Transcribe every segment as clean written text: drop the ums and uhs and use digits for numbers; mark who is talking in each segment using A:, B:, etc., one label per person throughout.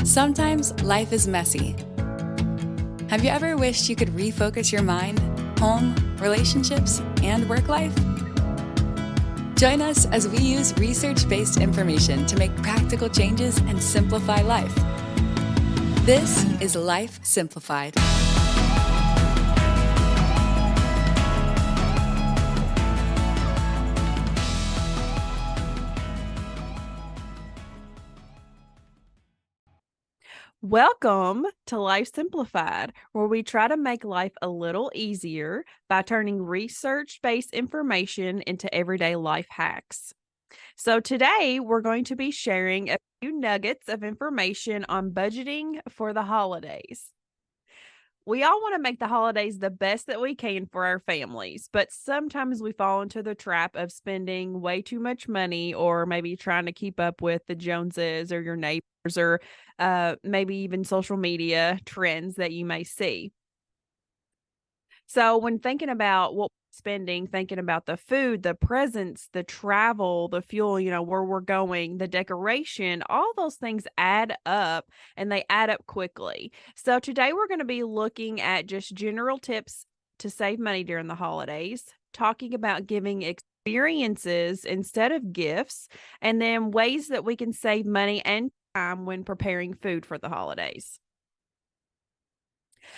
A: Sometimes life is messy. Have you ever wished you could refocus your mind, home, relationships, and work life? Join us as we use research-based information to make practical changes and simplify life. This is Life Simplified.
B: Welcome to Life Simplified, where we try to make life a little easier by turning research-based information into everyday life hacks. So today we're going to be sharing a few nuggets of information on budgeting for the holidays. We all want to make the holidays the best that we can for our families, but sometimes we fall into the trap of spending way too much money or maybe trying to keep up with the Joneses or your neighbors or maybe even social media trends that you may see. So when thinking about what we're spending, thinking about the food, the presents, the travel, the fuel, where we're going, the decoration, all those things add up and they add up quickly. So today we're going to be looking at just general tips to save money during the holidays, talking about giving experiences instead of gifts, and then ways that we can save money and time when preparing food for the holidays.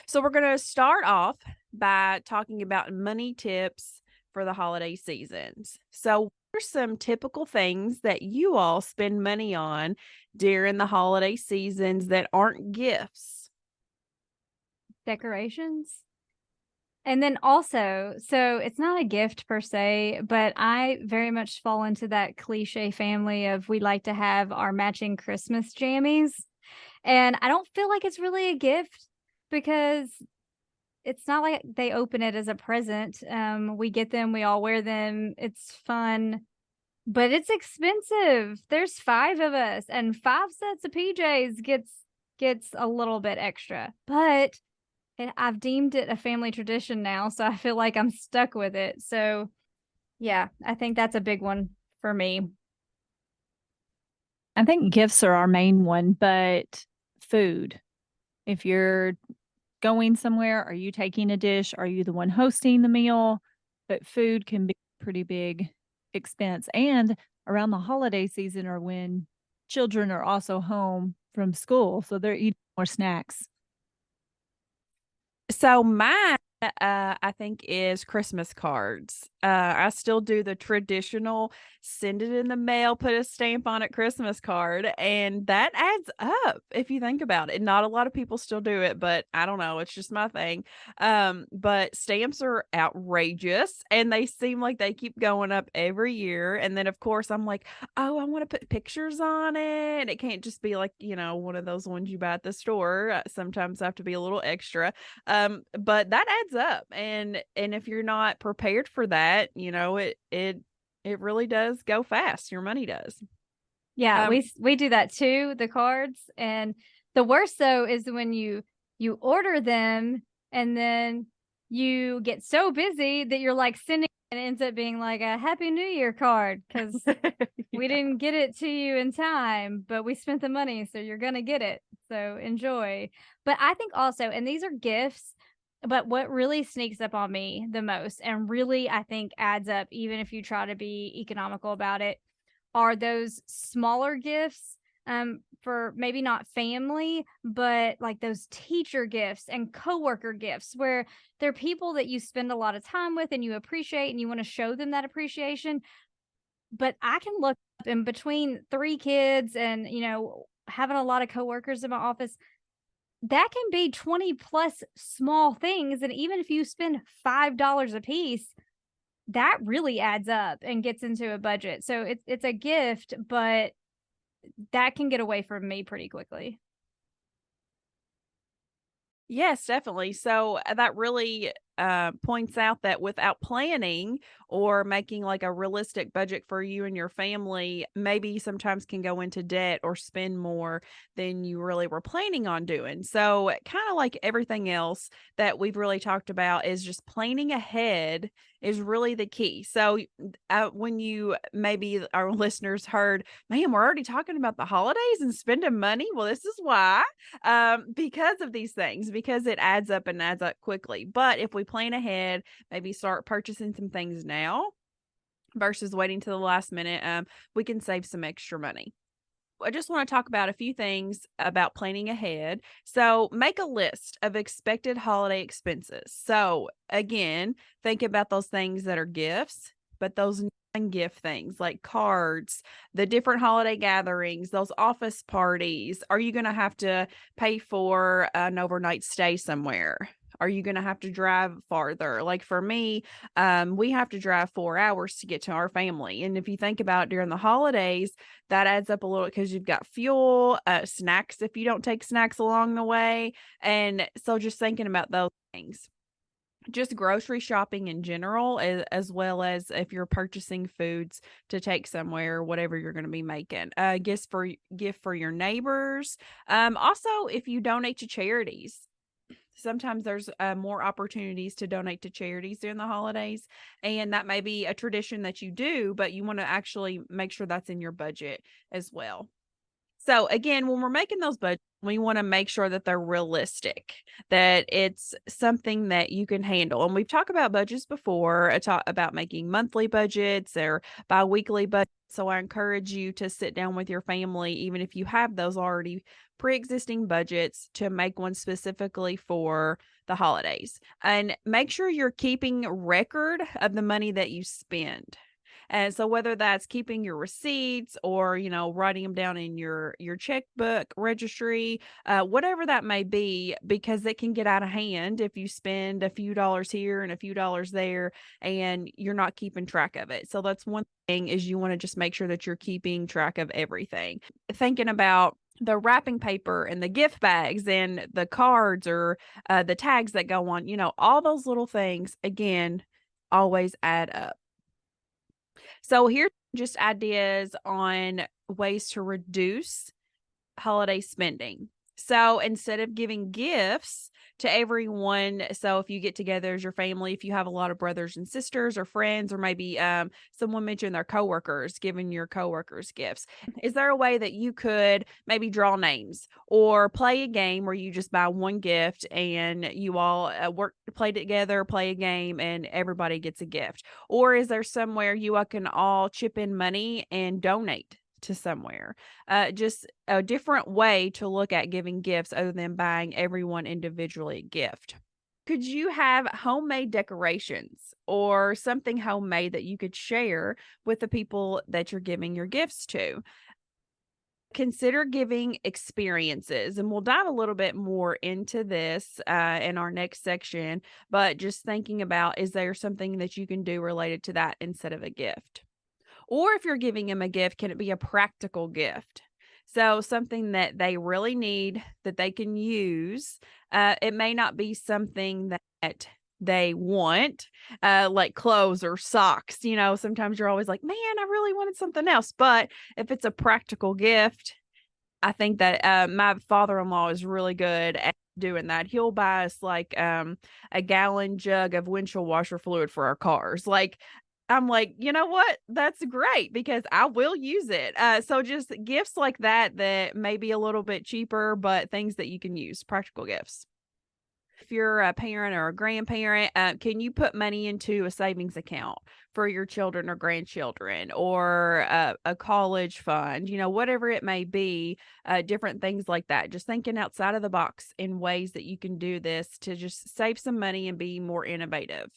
B: So we're going to start off by talking about money tips for the holiday seasons. So, what are some typical things that you all spend money on during the holiday seasons that aren't gifts?
C: Decorations. And then also, so it's not a gift per se, but I very much fall into that cliche family of we like to have our matching Christmas jammies. And I don't feel like it's really a gift because it's not like they open it as a present. We get them, we all wear them. It's fun, but it's expensive. There's 5 of us and 5 sets of PJs gets a little bit extra. But I've deemed it a family tradition now, so I feel like I'm stuck with it. So, yeah, I think that's a big one for me.
D: I think gifts are our main one, but food. If you're going somewhere, are you taking a dish? Are you the one hosting the meal? But food can be a pretty big expense. And around the holiday season or when children are also home from school, so they're eating more snacks.
B: So mine, I think is Christmas cards. I still do the traditional send it in the mail, put a stamp on it Christmas card, and that adds up if you think about it. Not a lot of people still do it, but I don't know, it's just my thing. But stamps are outrageous and they seem like they keep going up every year. And then of course I'm like, oh, I want to put pictures on it. It can't just be like, one of those ones you buy at the store. Sometimes I have to be a little extra. But that adds up, and if you're not prepared for that, it really does go fast. Your money does.
C: Yeah,
B: Um,
C: we do that too, the cards. And the worst though is when you order them and then you get so busy that you're like sending and it ends up being like a Happy New Year card because we didn't get it to you in time, but we spent the money, so you're gonna get it. So enjoy. But I think also, and these are gifts, but what really sneaks up on me the most, and really I think adds up, even if you try to be economical about it, are those smaller gifts for maybe not family, but like those teacher gifts and coworker gifts where they're people that you spend a lot of time with and you appreciate and you want to show them that appreciation. But I can look up in between 3 kids and, having a lot of coworkers in my office, that can be 20 plus small things. And even if you spend $5 a piece, that really adds up and gets into a budget. So it's a gift, but that can get away from me pretty quickly.
B: yes, definitely. So that really points out that without planning or making like a realistic budget for you and your family, maybe sometimes can go into debt or spend more than you really were planning on doing. So, kind of like everything else that we've really talked about, is just planning ahead is really the key. So, when you maybe our listeners heard, man, we're already talking about the holidays and spending money. Well, this is why, because of these things, because it adds up and adds up quickly. But if we plan ahead, maybe start purchasing some things now versus waiting to the last minute, we can save some extra money. I just want to talk about a few things about planning ahead. So, make a list of expected holiday expenses. So, again, think about those things that are gifts, but those non-gift things like cards, the different holiday gatherings, those office parties. Are you going to have to pay for an overnight stay somewhere? Are you going to have to drive farther? Like for me, we have to drive 4 hours to get to our family. And if you think about during the holidays, that adds up a little because you've got fuel, snacks if you don't take snacks along the way. And so just thinking about those things. Just grocery shopping in general, as well as if you're purchasing foods to take somewhere, whatever you're going to be making. Gift for your neighbors. Also, if you donate to charities, sometimes there's more opportunities to donate to charities during the holidays, and that may be a tradition that you do, but you want to actually make sure that's in your budget as well. So again, when we're making those budgets, we want to make sure that they're realistic, that it's something that you can handle. And we've talked about budgets before, about making monthly budgets or bi-weekly budgets. So I encourage you to sit down with your family, even if you have those already pre-existing budgets, to make one specifically for the holidays. And make sure you're keeping record of the money that you spend. And so whether that's keeping your receipts or, writing them down in your checkbook registry, whatever that may be, because it can get out of hand if you spend a few dollars here and a few dollars there and you're not keeping track of it. So that's one thing, is you want to just make sure that you're keeping track of everything. Thinking about the wrapping paper and the gift bags and the cards or the tags that go on, all those little things, again, always add up. So here's just ideas on ways to reduce holiday spending. So instead of giving gifts to everyone, so if you get together as your family, if you have a lot of brothers and sisters or friends, or maybe someone mentioned their coworkers, giving your coworkers gifts, is there a way that you could maybe draw names or play a game where you just buy one gift and you all play together, play a game, and everybody gets a gift? Or is there somewhere you all can all chip in money and donate to somewhere? Just a different way to look at giving gifts other than buying everyone individually a gift. Could you have homemade decorations or something homemade that you could share with the people that you're giving your gifts to? Consider giving experiences, and we'll dive a little bit more into this in our next section, but just thinking about, is there something that you can do related to that instead of a gift? Or if you're giving them a gift, can it be a practical gift? So something that they really need, that they can use. It may not be something that they want, like clothes or socks. Sometimes you're always like, man, I really wanted something else. But if it's a practical gift, I think that my father-in-law is really good at doing that. He'll buy us like a gallon jug of windshield washer fluid for our cars. Like, I'm like, you know what? That's great because I will use it. So just gifts like that may be a little bit cheaper, but things that you can use, practical gifts. If you're a parent or a grandparent, can you put money into a savings account for your children or grandchildren, or a college fund, whatever it may be, different things like that. Just thinking outside of the box in ways that you can do this to just save some money and be more innovative.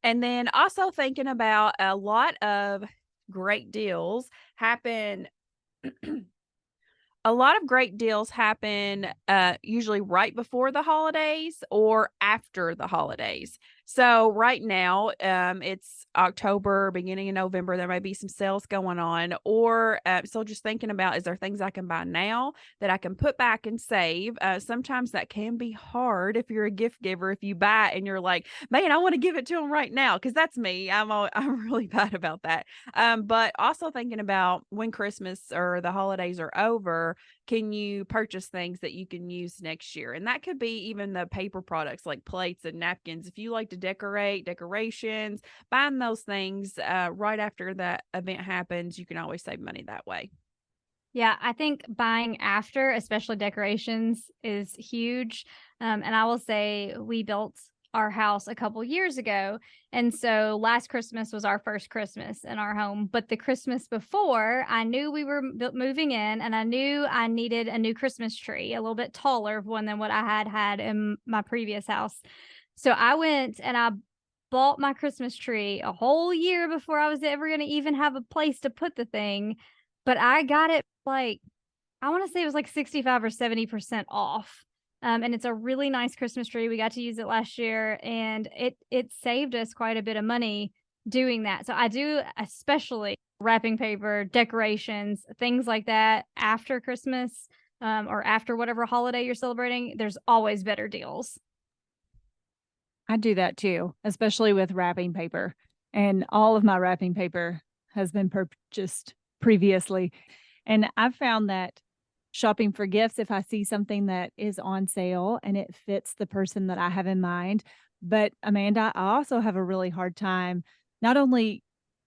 B: And then also thinking about, a lot of great deals happen. A lot of great deals happen usually right before the holidays or after the holidays. So right now, it's October, beginning of November. There may be some sales going on, or so just thinking about, is there things I can buy now that I can put back and save? Sometimes that can be hard if you're a gift giver. If you buy it and you're like, man, I want to give it to them right now, because that's me. I'm really bad about that. But also thinking about when Christmas or the holidays are over, can you purchase things that you can use next year? And that could be even the paper products like plates and napkins. If you like to decorations, buying those things right after that event happens, you can always save money that way.
C: Yeah, I think buying after, especially decorations, is huge. And I will say we built our house a couple years ago. And so last Christmas was our first Christmas in our home. But the Christmas before, I knew we were moving in, and I knew I needed a new Christmas tree, a little bit taller one than what I had in my previous house. So I went and I bought my Christmas tree a whole year before I was ever going to even have a place to put the thing. But I got it like, I want to say it was like 65 or 70% off. And it's a really nice Christmas tree. We got to use it last year, and it saved us quite a bit of money doing that. So I do, especially wrapping paper, decorations, things like that after Christmas, or after whatever holiday you're celebrating. There's always better deals.
D: I do that too, especially with wrapping paper. And all of my wrapping paper has been purchased previously. And I've found that shopping for gifts, if I see something that is on sale and it fits the person that I have in mind. But Amanda, I also have a really hard time not only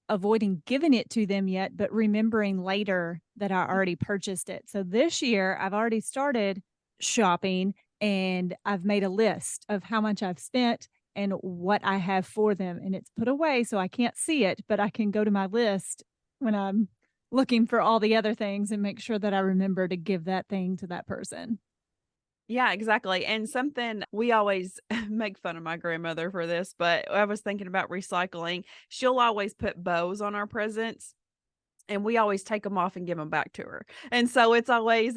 D: avoiding giving it to them yet, but remembering later that I already purchased it. So this year I've already started shopping, and I've made a list of how much I've spent and what I have for them. And it's put away so I can't see it, but I can go to my list when I'm looking for all the other things and make sure that I remember to give that thing to that person.
B: Yeah, exactly. And something we always make fun of my grandmother for this, but I was thinking about recycling. She'll always put bows on our presents, and we always take them off and give them back to her. And so it's always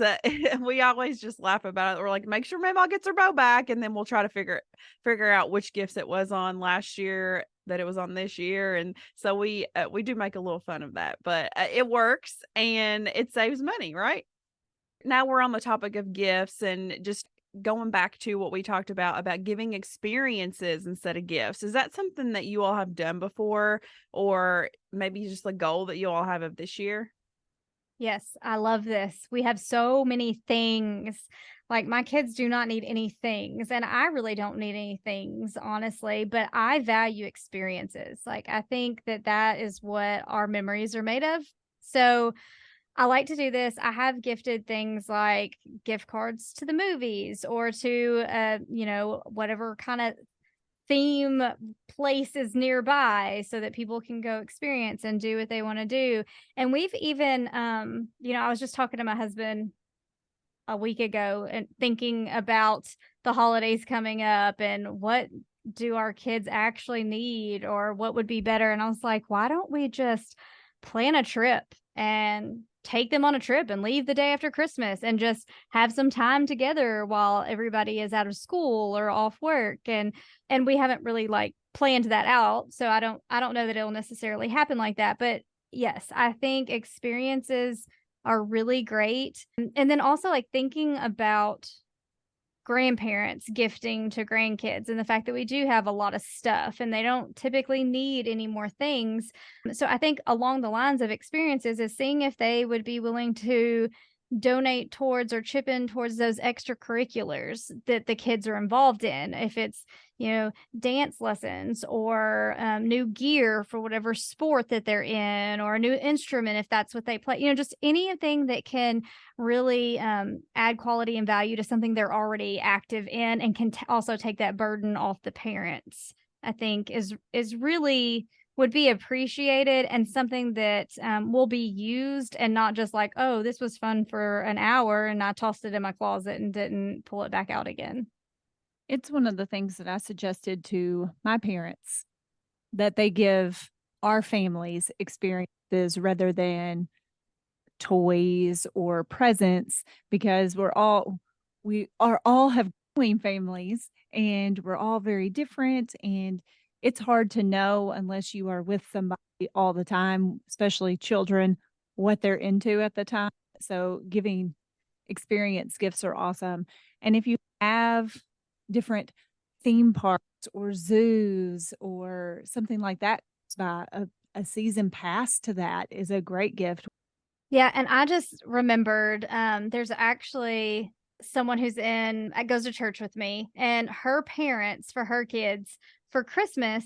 B: we always just laugh about it. We're like, make sure Mama gets her bow back, and then we'll try to figure out which gifts it was on last year that it was on this year. And so we do make a little fun of that, but it works and it saves money, right? Now we're on the topic of gifts, and just going back to what we talked about giving experiences instead of gifts. Is that something that you all have done before, or maybe just a goal that you all have of this year?
C: Yes, I love this. We have so many things. Like, my kids do not need any things, and I really don't need any things, honestly, but I value experiences. Like, I think that that is what our memories are made of. So I like to do this. I have gifted things like gift cards to the movies, or to, whatever kind of theme places nearby, so that people can go experience and do what they want to do. And we've even, I was just talking to my husband a week ago and thinking about the holidays coming up and what do our kids actually need, or what would be better. And I was like, why don't we just plan a trip and take them on a trip and leave the day after Christmas and just have some time together while everybody is out of school or off work. And we haven't really like planned that out. So I don't know that it'll necessarily happen like that. But yes, I think experiences are really great. And then also, like, thinking about grandparents gifting to grandkids, and the fact that we do have a lot of stuff and they don't typically need any more things. So I think along the lines of experiences is seeing if they would be willing to donate towards or chip in towards those extracurriculars that the kids are involved in. If it's, dance lessons, or new gear for whatever sport that they're in, or a new instrument if that's what they play, just anything that can really add quality and value to something they're already active in, and can also take that burden off the parents, I think is really would be appreciated, and something that will be used, and not just like, oh, this was fun for an hour and I tossed it in my closet and didn't pull it back out again.
D: It's one of the things that I suggested to my parents, that they give our families experiences rather than toys or presents, because we are all have growing families, and we're all very different. And it's hard to know unless you are with somebody all the time, especially children, what they're into at the time. So giving experience gifts are awesome. And if you have different theme parks or zoos or something like that, by a season pass to that is a great gift.
C: Yeah, and I just remembered there's actually someone who's goes to church with me, and her parents for her kids for Christmas,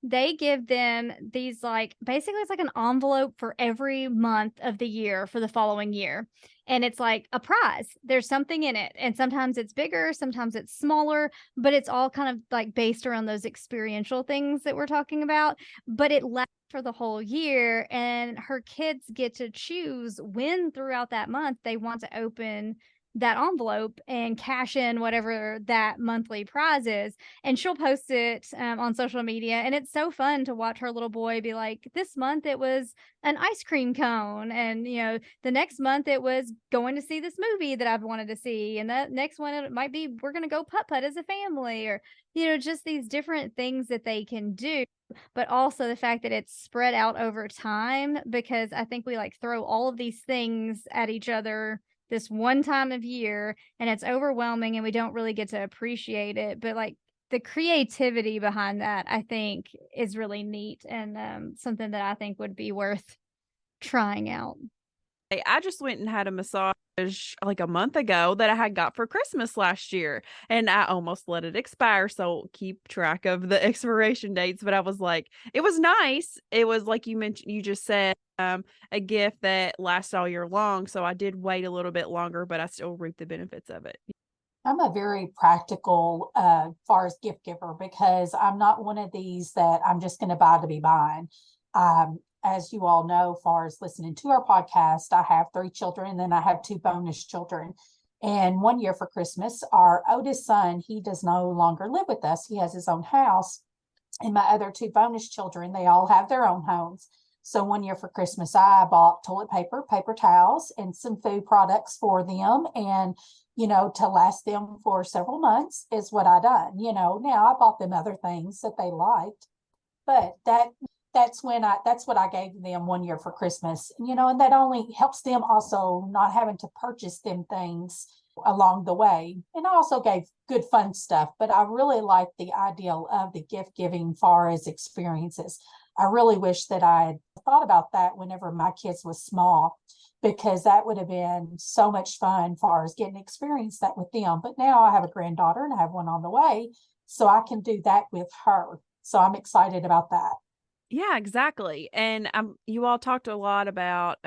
C: they give them these basically it's like an envelope for every month of the year for the following year. And it's like a prize. There's something in it. And sometimes it's bigger, sometimes it's smaller, but it's all kind of like based around those experiential things that we're talking about. But it lasts for the whole year, and her kids get to choose when throughout that month they want to open that envelope and cash in whatever that monthly prize is. And she'll post it on social media, and it's so fun to watch her little boy be like, this month it was an ice cream cone, and the next month it was going to see this movie that I've wanted to see, and that next one it might be we're going to go putt-putt as a family, or just these different things that they can do. But also the fact that it's spread out over time, because I think we throw all of these things at each other this one time of year, and it's overwhelming and we don't really get to appreciate it. But the creativity behind that, I think, is really neat, and something that I think would be worth trying out.
B: I just went and had a massage like a month ago that I had got for Christmas last year, and I almost let it expire. So keep track of the expiration dates. But I was like, it was nice. It was like you mentioned, you just said, a gift that lasts all year long. So I did wait a little bit longer, but I still reap the benefits of it.
E: I'm a very practical far as gift giver, because I'm not one of these that I'm just going to buy to be buying. As you all know, far as listening to our podcast, I have 3 children, and then I have 2 bonus children. And one year for Christmas, our oldest son, he does no longer live with us. He has his own house. And my other 2 bonus children, they all have their own homes. So one year for Christmas, I bought toilet paper, paper towels, and some food products for them. And to last them for several months is what I done. Now I bought them other things that they liked, but that's what I gave them one year for Christmas. And that only helps them also not having to purchase them things along the way. And I also gave good fun stuff, but I really like the ideal of the gift giving far as experiences. I really wish that I had thought about that whenever my kids was small, because that would have been so much fun far as getting to experience that with them. But now I have a granddaughter and I have one on the way, so I can do that with her. So I'm excited about that.
B: Yeah, exactly. And you all talked a lot about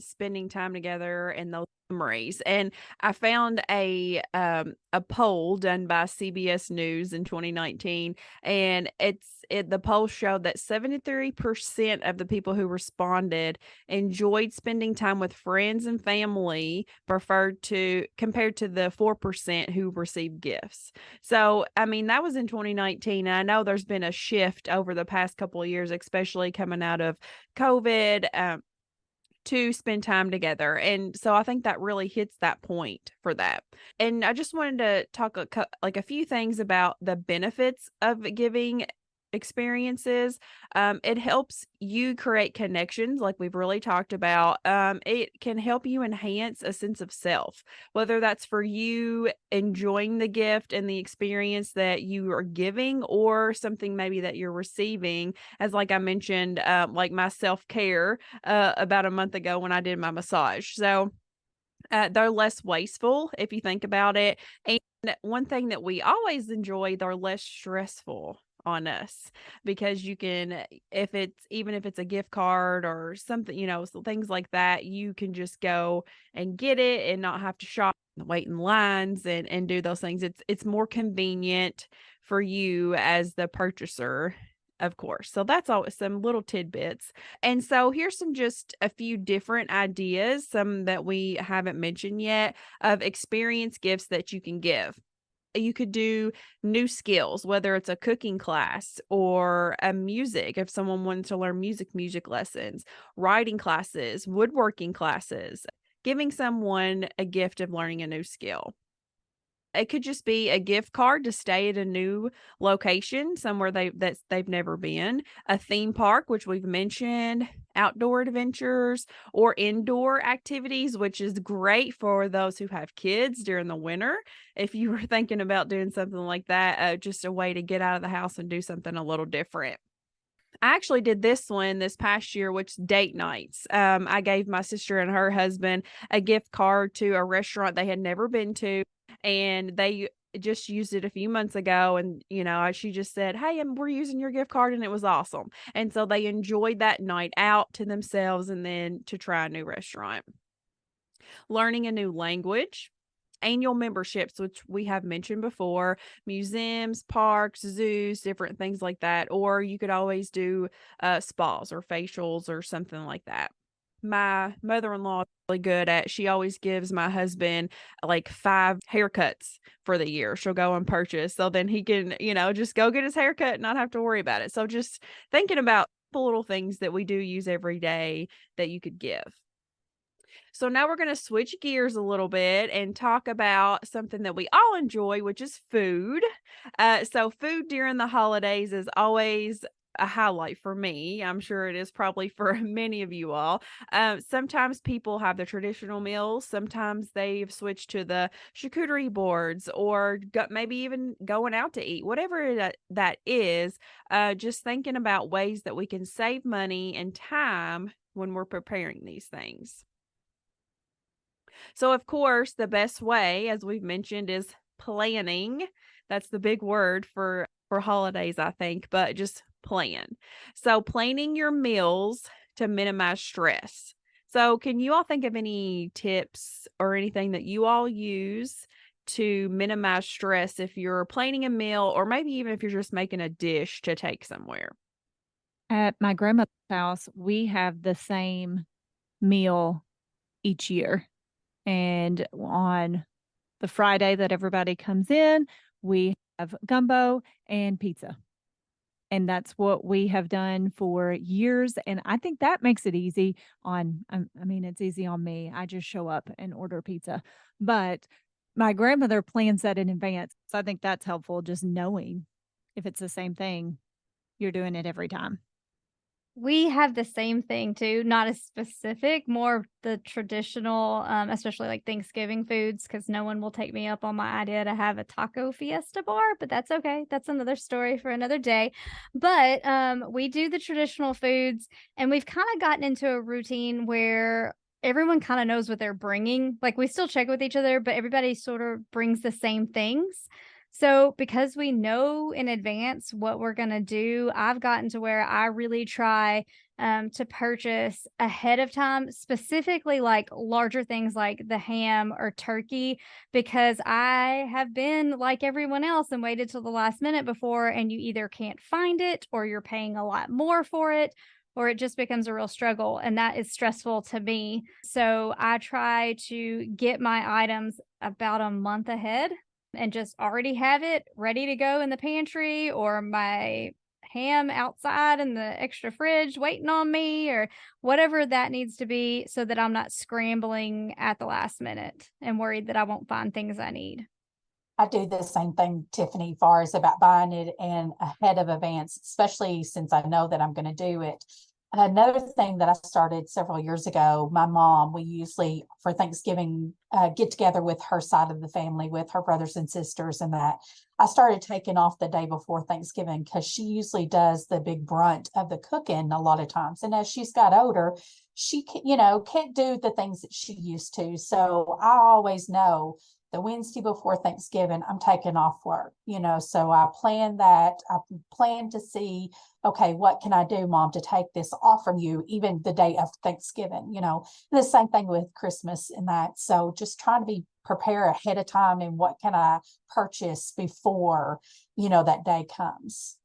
B: spending time together and those memories. And I found a poll done by CBS News in 2019, and the poll showed that 73% of the people who responded enjoyed spending time with friends and family compared to the 4% who received gifts. So, I mean, that was in 2019. And I know there's been a shift over the past couple of years, especially coming out of COVID, to spend time together. And so I think that really hits that point for that. And I just wanted to talk a few things about the benefits of giving experiences. It helps you create connections, like we've really talked about. It can help you enhance a sense of self, whether that's for you enjoying the gift and the experience that you are giving, or something maybe that you're receiving, as like I mentioned, like my self-care about a month ago when I did my massage. So they're less wasteful if you think about it. And one thing that we always enjoy, they're less stressful on us, because you can, if it's a gift card or something, so things like that, you can just go and get it and not have to shop and wait in lines and do those things. It's more convenient for you as the purchaser, of course. So that's always some little tidbits. And so here's just a few different ideas, some that we haven't mentioned yet, of experience gifts that you can give. You could do new skills, whether it's a cooking class or a music, if someone wanted to learn music lessons, writing classes, woodworking classes, giving someone a gift of learning a new skill. It could just be a gift card to stay at a new location, somewhere they've never been, a theme park, which we've mentioned, outdoor adventures, or indoor activities, which is great for those who have kids during the winter. If you were thinking about doing something like that, just a way to get out of the house and do something a little different. I actually did this one this past year, which date nights. I gave my sister and her husband a gift card to a restaurant they had never been to, and they just used it a few months ago. And, she just said, "Hey, we're using your gift card," and it was awesome. And so they enjoyed that night out to themselves and then to try a new restaurant. Learning a new language. Annual memberships, which we have mentioned before, museums, parks, zoos, different things like that. Or you could always do spas or facials or something like that. My mother-in-law is really good at, she always gives my husband like 5 haircuts for the year. She'll go and purchase. So then he can, just go get his haircut and not have to worry about it. So just thinking about the little things that we do use every day that you could give. So now we're going to switch gears a little bit and talk about something that we all enjoy, which is food. So food during the holidays is always a highlight for me. I'm sure it is probably for many of you all. Sometimes people have the traditional meals. Sometimes they've switched to the charcuterie boards or maybe even going out to eat, whatever that is. Just thinking about ways that we can save money and time when we're preparing these things. So, of course, the best way, as we've mentioned, is planning. That's the big word for holidays, I think, but just plan. So, planning your meals to minimize stress. So, can you all think of any tips or anything that you all use to minimize stress if you're planning a meal, or maybe even if you're just making a dish to take somewhere?
D: At my grandmother's house, we have the same meal each year. And on the Friday that everybody comes in, we have gumbo and pizza. And that's what we have done for years. And I think that makes it easy it's easy on me. I just show up and order pizza. But my grandmother plans that in advance. So I think that's helpful, just knowing if it's the same thing, you're doing it every time.
C: We have the same thing too, not as specific, more of the traditional, especially like Thanksgiving foods, because no one will take me up on my idea to have a taco fiesta bar, but that's okay. That's another story for another day. But we do the traditional foods, and we've kind of gotten into a routine where everyone kind of knows what they're bringing. Like we still check with each other, but everybody sort of brings the same things. So, because we know in advance what we're going to do, I've gotten to where I really try to purchase ahead of time, specifically like larger things like the ham or turkey, because I have been like everyone else and waited till the last minute before, and you either can't find it or you're paying a lot more for it, or it just becomes a real struggle. And that is stressful to me. So, I try to get my items about a month ahead and just already have it ready to go in the pantry, or my ham outside in the extra fridge waiting on me, or whatever that needs to be, so that I'm not scrambling at the last minute and worried that I won't find things I need.
E: I do the same thing, Tiffany, far as about buying it in ahead of advance, especially since I know that I'm going to do it. Another thing that I started several years ago, my mom, we usually for Thanksgiving get together with her side of the family, with her brothers and sisters, and that I started taking off the day before Thanksgiving because she usually does the big brunt of the cooking a lot of times. And as she's got older, she can't do the things that she used to. So I always know the Wednesday before Thanksgiving, I'm taking off work, so I plan that. I plan to see, okay, what can I do, Mom, to take this off from you, even the day of Thanksgiving, the same thing with Christmas and that. So just trying to be prepare ahead of time and what can I purchase before, that day comes.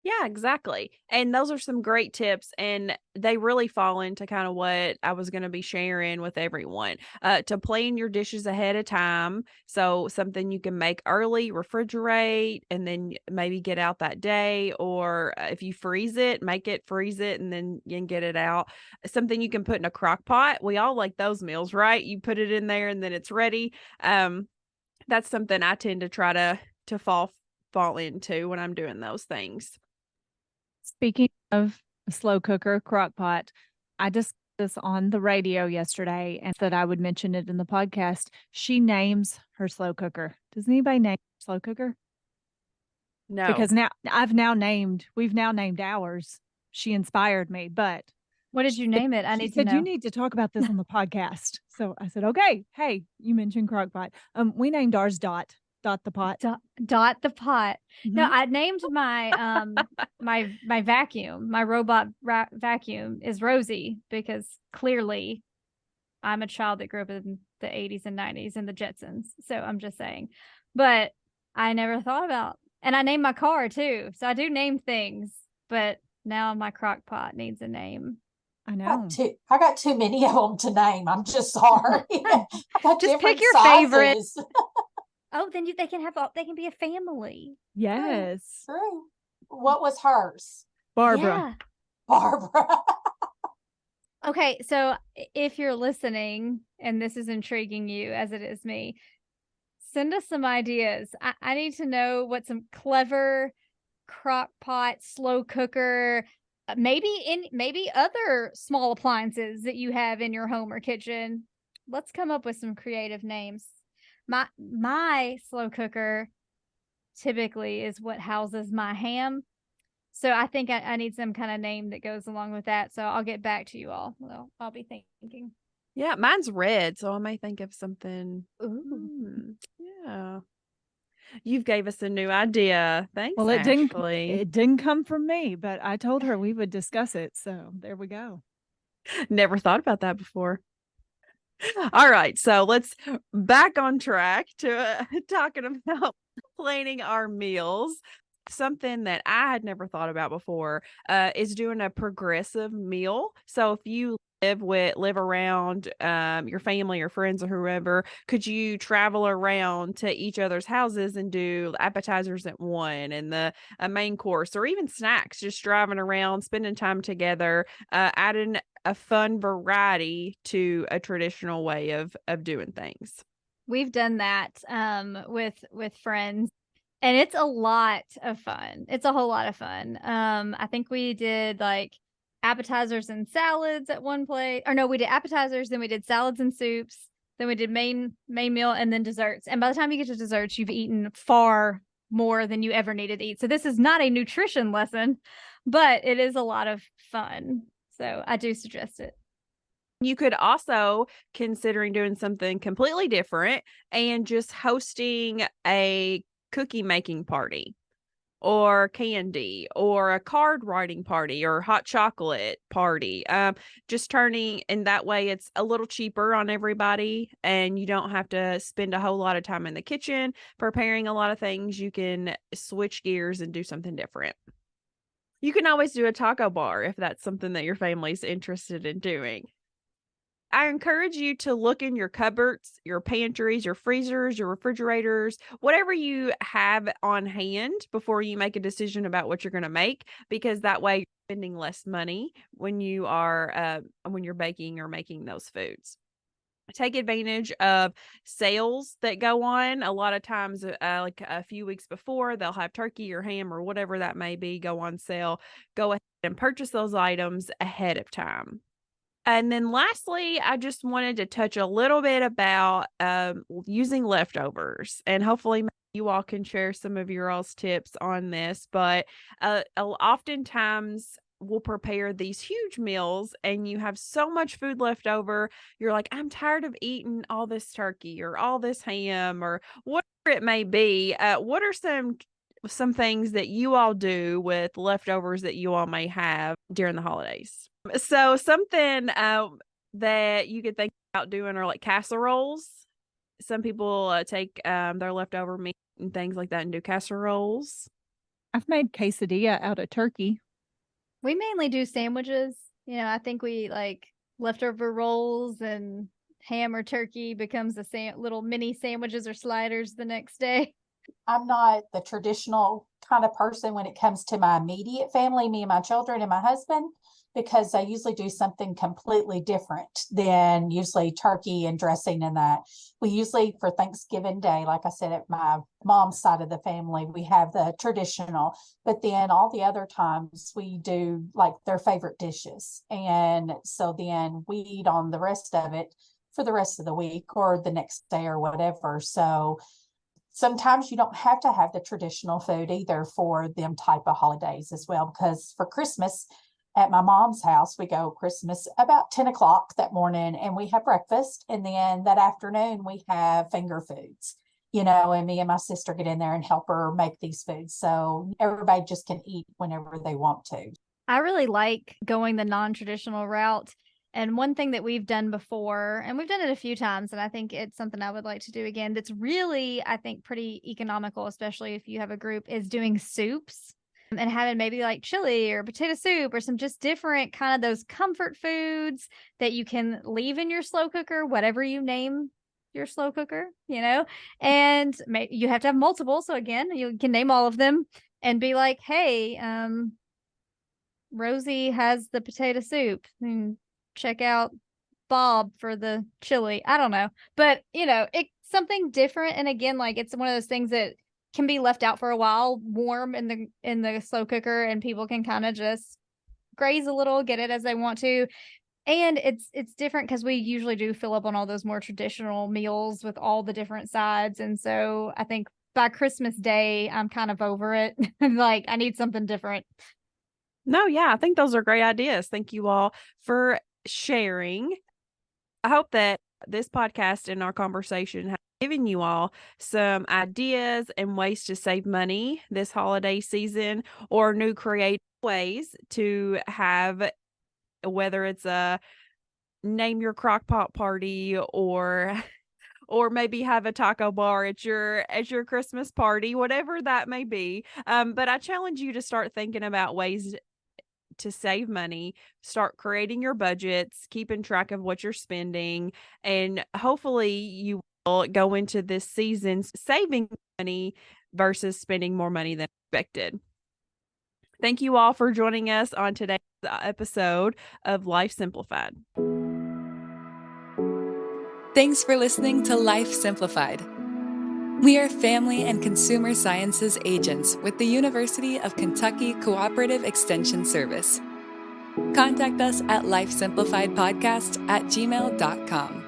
B: Yeah, exactly. And those are some great tips, and they really fall into kind of what I was going to be sharing with everyone. To plan your dishes ahead of time. So something you can make early, refrigerate, and then maybe get out that day. Or if you freeze it, freeze it, and then you can get it out. Something you can put in a crock pot. We all like those meals, right? You put it in there and then it's ready. that's something I tend to try to fall into when I'm doing those things.
D: Speaking of a slow cooker, crock pot, I discussed this on the radio yesterday and said I would mention it in the podcast. She names her slow cooker. Does anybody name slow cooker?
B: No.
D: Because we've now named ours. She inspired me, but
C: What did you name it? I
D: she
C: need to
D: said
C: know.
D: you need to talk about this on the podcast. So I said, okay. Hey, you mentioned crock pot. We named ours Dot the pot.
C: Dot the pot. No,
D: Mhm.
C: I named my my vacuum, my robot vacuum is Rosie, because clearly I'm a child that grew up in the 80s and 90s and the Jetsons. So I'm just saying. But I never thought about, and I named my car too. So I do name things, but now my crock pot needs a name.
D: I know.
E: I got too many of them to name. I'm just sorry. I got
C: Just pick
E: different
C: your favorite.
E: sizes.
C: Oh, then they can be a family.
D: Yes.
E: True. What was hers?
D: Barbara.
C: Yeah.
E: Barbara.
C: Okay, so if you're listening and this is intriguing you as it is me, send us some ideas. I need to know what some clever crock pot, slow cooker, maybe other small appliances that you have in your home or kitchen. Let's come up with some creative names. My slow cooker typically is what houses my ham. So I think I need some kind of name that goes along with that. So I'll get back to you all. Well, I'll be thinking.
B: Yeah, mine's red, so I may think of something.
C: Ooh.
B: Yeah. You've gave us a new idea. Thanks,
D: Well,
B: Ashley.
D: it didn't come from me, but I told her we would discuss it. So there we go.
B: Never thought about that before. All right, so let's back on track to talking about planning our meals. Something that I had never thought about before is doing a progressive meal. So if you live around your family or friends or whoever, could you travel around to each other's houses and do appetizers at one and the main course, or even snacks, just driving around, spending time together, adding a fun variety to a traditional way of doing things.
C: We've done that with friends, and it's a lot of fun. It's a whole lot of fun. I think we did like appetizers and salads at one place. Or no, we did appetizers, then we did salads and soups, then we did main meal, and then desserts. And by the time you get to desserts, you've eaten far more than you ever needed to eat. So this is not a nutrition lesson, but it is a lot of fun. So I do suggest it.
B: You could also considering doing something completely different and just hosting a cookie making party or candy or a card writing party or hot chocolate party. Just turning, and that way it's a little cheaper on everybody and you don't have to spend a whole lot of time in the kitchen preparing a lot of things. You can switch gears and do something different. You can always do a taco bar if that's something that your family's interested in doing. I encourage you to look in your cupboards, your pantries, your freezers, your refrigerators, whatever you have on hand before you make a decision about what you're going to make, because that way you're spending less money when you are when you're baking or making those foods. Take advantage of sales that go on. A lot of times, like a few weeks before, they'll have turkey or ham or whatever that may be go on sale. Go ahead and purchase those items ahead of time. And then lastly, I just wanted to touch a little bit about using leftovers, and hopefully you all can share some of your all's tips on this. But oftentimes we'll prepare these huge meals and you have so much food left over. You're like, I'm tired of eating all this turkey or all this ham or whatever it may be. What are some things that you all do with leftovers that you all may have during the holidays? So something that you could think about doing are like casseroles. Some people take their leftover meat and things like that and do casseroles.
D: I've made quesadilla out of turkey.
C: We mainly do sandwiches. You know, I think we like leftover rolls, and ham or turkey becomes little mini sandwiches or sliders the next day.
E: I'm not the traditional kind of person when it comes to my immediate family, me and my children and my husband. because they usually do something completely different than usually turkey and dressing and that. We usually, for Thanksgiving Day, like I said, at my mom's side of the family, we have the traditional, but then all the other times we do like their favorite dishes. And so then we eat on the rest of it for the rest of the week or the next day or whatever. So sometimes you don't have to have the traditional food either for them type of holidays as well, because for Christmas, at my mom's house, we go Christmas about 10 o'clock that morning and we have breakfast. And then that afternoon we have finger foods, and me and my sister get in there and help her make these foods. So everybody just can eat whenever they want to.
C: I really like going the non-traditional route. And one thing that we've done before, and we've done it a few times, and I think it's something I would like to do again, that's really, I think, pretty economical, especially if you have a group, is doing soups. And having maybe like chili or potato soup or some just different kind of those comfort foods that you can leave in your slow cooker, whatever you name your slow cooker, and you have to have multiple. So again, you can name all of them and be like, hey, Rosie has the potato soup, and check out Bob for the chili. I don't know, but it's something different. And again, like it's one of those things that can be left out for a while, warm in the slow cooker, and people can kind of just graze a little, get it as they want to. And it's different because we usually do fill up on all those more traditional meals with all the different sides. And so I think by Christmas Day, I'm kind of over it. Like I need something different.
B: No, yeah, I think those are great ideas. Thank you all for sharing. I hope that this podcast and our conversation has given you all some ideas and ways to save money this holiday season, or new creative ways to have, whether it's a name your crock pot party or maybe have a taco bar at your Christmas party, whatever that may be. But I challenge you to start thinking about ways to save money, start creating your budgets, keeping track of what you're spending, and hopefully you will go into this season saving money versus spending more money than expected. Thank you all for joining us on today's episode of Life Simplified.
A: Thanks for listening to Life Simplified. We are family and consumer sciences agents with the University of Kentucky Cooperative Extension Service. Contact us at lifesimplifiedpodcast@gmail.com.